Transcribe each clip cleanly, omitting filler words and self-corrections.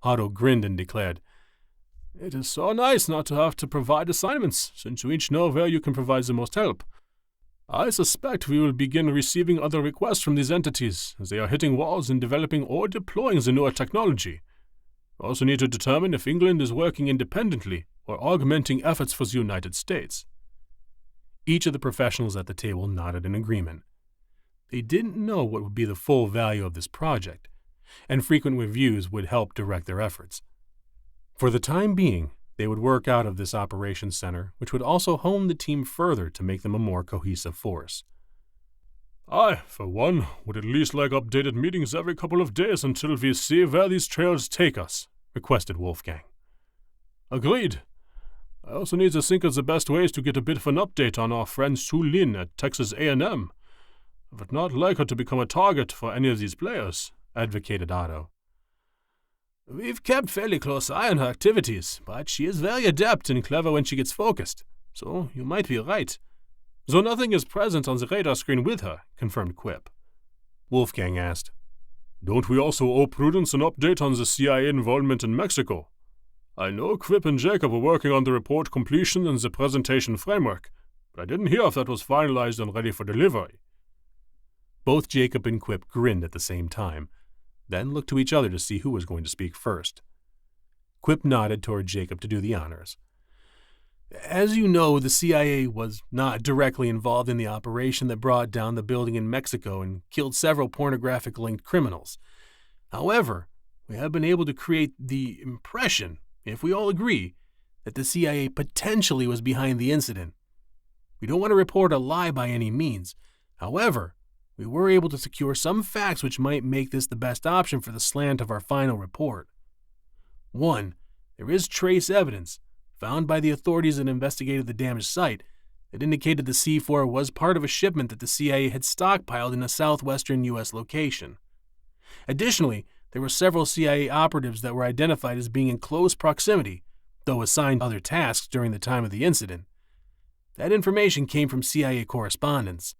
Otto grinned and declared, "It is so nice not to have to provide assignments, since you each know where you can provide the most help. I suspect we will begin receiving other requests from these entities, as they are hitting walls in developing or deploying the newer technology. We also need to determine if England is working independently or augmenting efforts for the United States." Each of the professionals at the table nodded in agreement. They didn't know what would be the full value of this project, and frequent reviews would help direct their efforts. For the time being, they would work out of this operations center, which would also hone the team further to make them a more cohesive force. "I, for one, would at least like updated meetings every couple of days until we see where these trails take us," requested Wolfgang. "Agreed. I also need to think of the best ways to get a bit of an update on our friend Sue Lin at Texas A&M. I would not like her to become a target for any of these players," advocated Otto. "We've kept fairly close eye on her activities, but she is very adept and clever when she gets focused, so you might be right. Though nothing is present on the radar screen with her," confirmed Quip. Wolfgang asked, "Don't we also owe Prudence an update on the CIA involvement in Mexico? I know Quip and Jacob were working on the report completion and the presentation framework, but I didn't hear if that was finalized and ready for delivery." Both Jacob and Quip grinned at the same time, then looked to each other to see who was going to speak first. Quip nodded toward Jacob to do the honors. "As you know, the CIA was not directly involved in the operation that brought down the building in Mexico and killed several pornographic-linked criminals. However, we have been able to create the impression, if we all agree, that the CIA potentially was behind the incident. We don't want to report a lie by any means. However, we were able to secure some facts which might make this the best option for the slant of our final report. 1. There is trace evidence, found by the authorities that investigated the damaged site, that indicated the C4 was part of a shipment that the CIA had stockpiled in a southwestern U.S. location. Additionally, there were several CIA operatives that were identified as being in close proximity, though assigned other tasks during the time of the incident. That information came from CIA correspondence.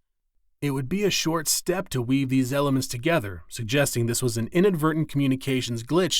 It would be a short step to weave these elements together, suggesting this was an inadvertent communications glitch